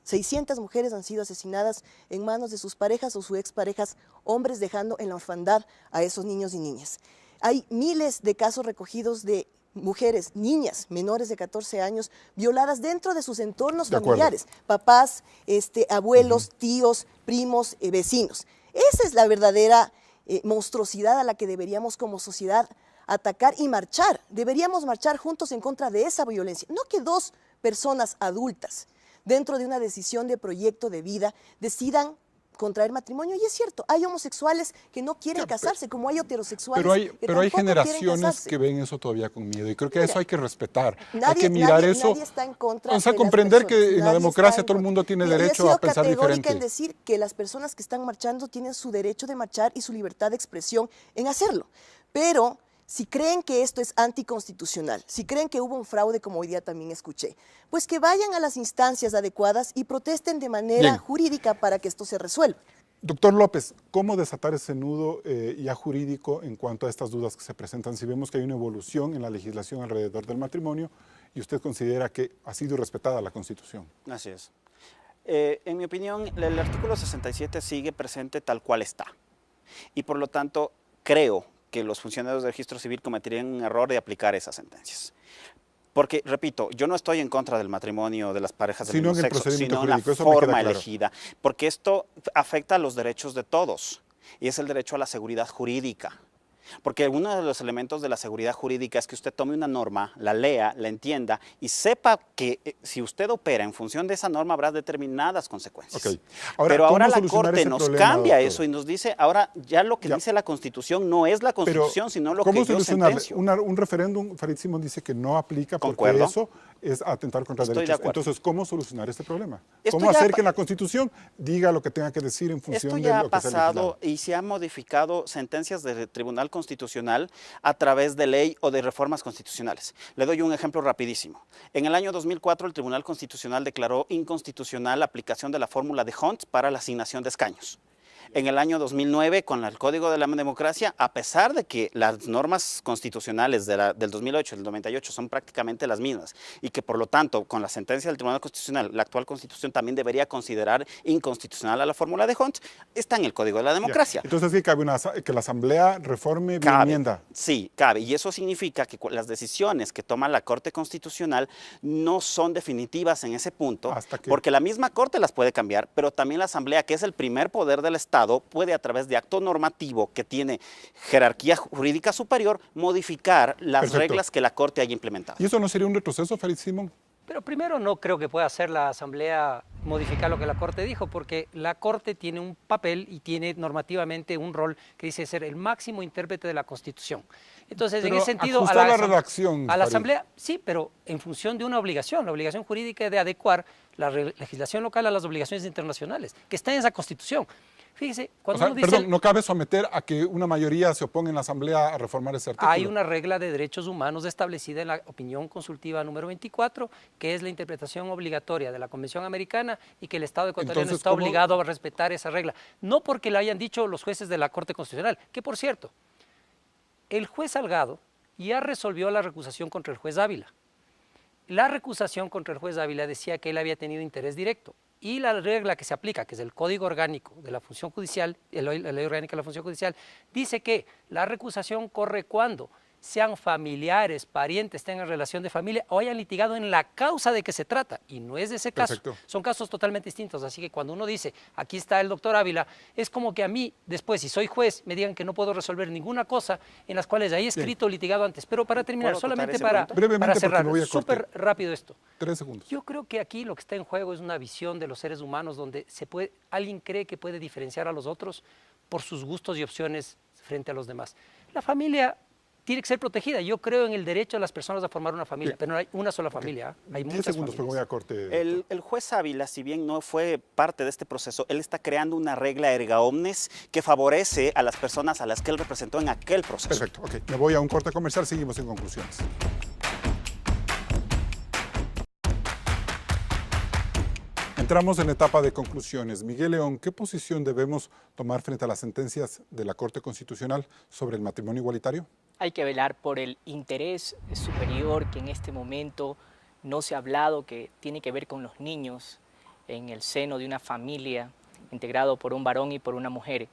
600 mujeres han sido asesinadas en manos de sus parejas o sus exparejas, hombres dejando en la orfandad a esos niños y niñas. Hay miles de casos recogidos de mujeres, niñas menores de 14 años, violadas dentro de sus entornos familiares, papás, abuelos, tíos, primos, vecinos. Esa es la verdadera monstruosidad a la que deberíamos como sociedad atacar y marchar. Deberíamos marchar juntos en contra de esa violencia. No que dos personas adultas dentro de una decisión de proyecto de vida, decidan contraer matrimonio. Y es cierto, hay homosexuales que no quieren casarse, como hay heterosexuales pero hay generaciones que ven eso todavía con miedo. Y creo que eso hay que respetar. Hay que mirar eso. Nadie está en contra Vamos a comprender que en la democracia todo el mundo tiene derecho a pensar diferente. En decir que las personas que están marchando tienen su derecho de marchar y su libertad de expresión en hacerlo. Pero si creen que esto es anticonstitucional, si creen que hubo un fraude, como hoy día también escuché, pues que vayan a las instancias adecuadas y protesten de manera jurídica para que esto se resuelva. Doctor López, ¿cómo desatar ese nudo ya jurídico en cuanto a estas dudas que se presentan? Si vemos que hay una evolución en la legislación alrededor del matrimonio y usted considera que ha sido respetada la Constitución. Así es. En mi opinión, el artículo 67 sigue presente tal cual está. Y por lo tanto, creo que los funcionarios del registro civil cometerían un error de aplicar esas sentencias. Porque, repito, yo no estoy en contra del matrimonio de las parejas del mismo sexo, sino en la forma elegida. Porque esto afecta a los derechos de todos, y es el derecho a la seguridad jurídica. Porque uno de los elementos de la seguridad jurídica es que usted tome una norma, la lea, la entienda y sepa que si usted opera en función de esa norma habrá determinadas consecuencias. Okay. Pero ahora la solucionar Corte ese nos problema, cambia doctor? eso y nos dice, ahora ya lo que dice la Constitución no es la Constitución, sino lo que yo solucionarle? sentencio. Un referéndum, Farid Simón dice que no aplica porque Concuerdo. eso es atentar contra Estoy de derechos. acuerdo. Entonces, ¿cómo solucionar este problema? Esto ¿Cómo ya hacer que la Constitución diga lo que tenga que decir en función Esto de ya lo ha que se ha pasado legislado? y se han modificado sentencias del Tribunal Constitucional a través de ley o de reformas constitucionales. Le doy un ejemplo rapidísimo. En el año 2004 el Tribunal Constitucional declaró inconstitucional la aplicación de la fórmula de Hunt para la asignación de escaños. En el año 2009, con el Código de la Democracia, a pesar de que las normas constitucionales del 2008 y del 98 son prácticamente las mismas y que por lo tanto con la sentencia del Tribunal Constitucional la actual Constitución también debería considerar inconstitucional a la fórmula de Hunt, está en el Código de la Democracia. Entonces, ¿sí cabe que la Asamblea reforme vía Cabe, enmienda? sí, cabe. Y eso significa que las decisiones que toma la Corte Constitucional no son definitivas en ese punto, porque la misma Corte las puede cambiar, pero también la Asamblea, que es el primer poder del Estado, puede a través de acto normativo que tiene jerarquía jurídica superior modificar las reglas que la Corte haya implementado. ¿Y eso no sería un retroceso, Farid Simón? Pero primero no creo que pueda hacer la Asamblea modificar lo que la Corte dijo, porque la Corte tiene un papel y tiene normativamente un rol que dice ser el máximo intérprete de la Constitución. Entonces, pero en ese sentido, a la redacción, a la Asamblea, sí, pero en función de una obligación, la obligación jurídica de adecuar la legislación local a las obligaciones internacionales, que está en esa Constitución. Fíjese, cuando uno dice... Perdón, ¿no cabe someter a que una mayoría se oponga en la Asamblea a reformar ese artículo? Hay una regla de derechos humanos establecida en la opinión consultiva número 24, que es la interpretación obligatoria de la Convención Americana y que el Estado ecuatoriano está obligado a respetar esa regla. No porque lo hayan dicho los jueces de la Corte Constitucional, que por cierto, el juez Salgado ya resolvió la recusación contra el juez Ávila. La recusación contra el juez Ávila decía que él había tenido interés directo. Y la regla que se aplica, que es el Código Orgánico de la Función Judicial, la Ley Orgánica de la Función Judicial, dice que la recusación corre cuando sean familiares, parientes, tengan relación de familia o hayan litigado en la causa de que se trata. Y no es de ese caso. Son casos totalmente distintos. Así que cuando uno dice, aquí está el doctor Ávila, es como que a mí, después, si soy juez, me digan que no puedo resolver ninguna cosa en las cuales hay escrito o litigado antes. Pero para terminar, solamente para cerrar, súper rápido esto. 3 segundos. Yo creo que aquí lo que está en juego es una visión de los seres humanos donde alguien cree que puede diferenciar a los otros por sus gustos y opciones frente a los demás. La familia tiene que ser protegida. Yo creo en el derecho de las personas a formar una familia, pero no hay una sola familia. Hay 10 segundos, pero voy a corte. El juez Ávila, si bien no fue parte de este proceso, él está creando una regla erga omnes que favorece a las personas a las que él representó en aquel proceso. Perfecto, ok. Me voy a un corte comercial, seguimos en conclusiones. Entramos en la etapa de conclusiones. Miguel León, ¿qué posición debemos tomar frente a las sentencias de la Corte Constitucional sobre el matrimonio igualitario? Hay que velar por el interés superior que en este momento no se ha hablado, que tiene que ver con los niños en el seno de una familia integrado por un varón y por una mujer.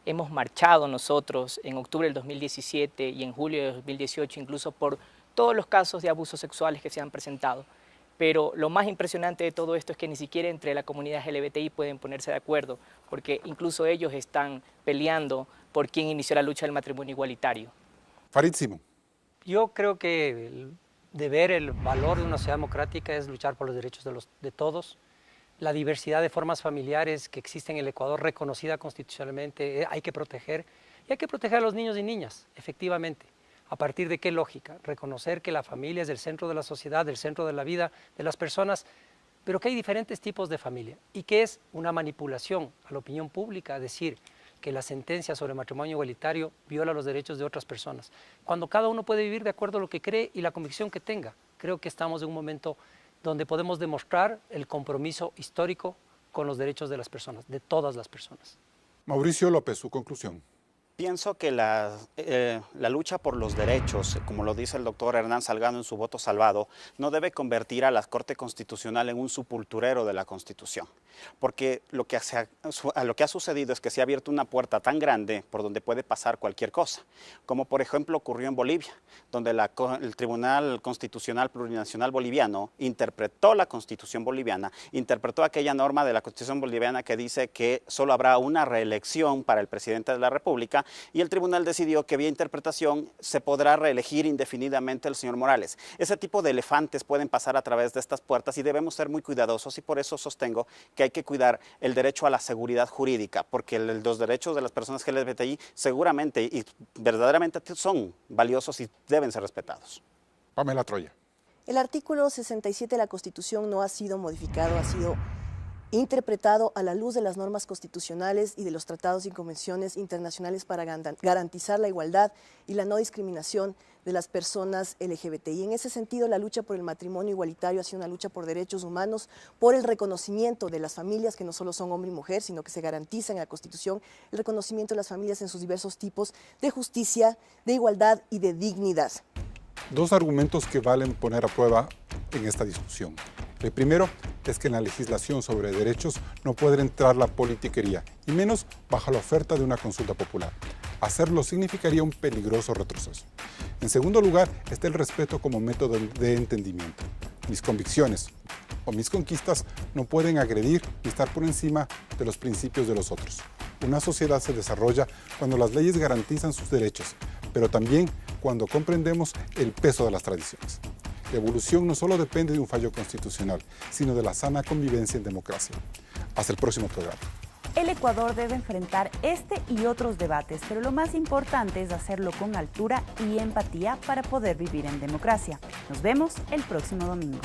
Hemos marchado nosotros en octubre del 2017 y en julio de 2018 incluso por todos los casos de abusos sexuales que se han presentado. Pero lo más impresionante de todo esto es que ni siquiera entre la comunidad LGBTI pueden ponerse de acuerdo, porque incluso ellos están peleando por quién inició la lucha del matrimonio igualitario. Farid Simón. Yo creo que el valor de una sociedad democrática es luchar por los derechos de todos. La diversidad de formas familiares que existen en el Ecuador, reconocida constitucionalmente, hay que proteger. Y hay que proteger a los niños y niñas, efectivamente. ¿A partir de qué lógica? Reconocer que la familia es el centro de la sociedad, el centro de la vida de las personas, pero que hay diferentes tipos de familia y que es una manipulación a la opinión pública decir que la sentencia sobre matrimonio igualitario viola los derechos de otras personas, cuando cada uno puede vivir de acuerdo a lo que cree y la convicción que tenga. Creo que estamos en un momento donde podemos demostrar el compromiso histórico con los derechos de las personas, de todas las personas. Mauricio López, su conclusión. Pienso que la lucha por los derechos, como lo dice el doctor Hernán Salgado en su voto salvado, no debe convertir a la Corte Constitucional en un sepulturero de la Constitución. Porque lo que ha sucedido es que se ha abierto una puerta tan grande por donde puede pasar cualquier cosa. Como por ejemplo ocurrió en Bolivia, donde el Tribunal Constitucional Plurinacional Boliviano interpretó la Constitución boliviana, interpretó aquella norma de la Constitución boliviana que dice que solo habrá una reelección para el presidente de la República, consulta y el tribunal decidió que vía interpretación se podrá reelegir indefinidamente al señor Morales. Ese tipo de elefantes pueden pasar a través de estas puertas y debemos ser muy cuidadosos, y por eso sostengo que hay que cuidar el derecho a la seguridad jurídica, porque los derechos de las personas LGBTI seguramente y verdaderamente son valiosos y deben ser respetados. Pamela Troya. El artículo 67 de la Constitución no ha sido modificado, ha sido interpretado a la luz de las normas constitucionales y de los tratados y convenciones internacionales para garantizar la igualdad y la no discriminación de las personas LGBTI. En ese sentido, la lucha por el matrimonio igualitario ha sido una lucha por derechos humanos, por el reconocimiento de las familias, que no solo son hombre y mujer, sino que se garantiza en la Constitución el reconocimiento de las familias en sus diversos tipos de justicia, de igualdad y de dignidad. Dos argumentos que valen poner a prueba en esta discusión. El primero es que en la legislación sobre derechos no puede entrar la politiquería, y menos bajo la oferta de una consulta popular. Hacerlo significaría un peligroso retroceso. En segundo lugar, está el respeto como método de entendimiento. Mis convicciones o mis conquistas no pueden agredir ni estar por encima de los principios de los otros. Una sociedad se desarrolla cuando las leyes garantizan sus derechos, pero también cuando comprendemos el peso de las tradiciones. La evolución no solo depende de un fallo constitucional, sino de la sana convivencia en democracia. Hasta el próximo programa. El Ecuador debe enfrentar este y otros debates, pero lo más importante es hacerlo con altura y empatía para poder vivir en democracia. Nos vemos el próximo domingo.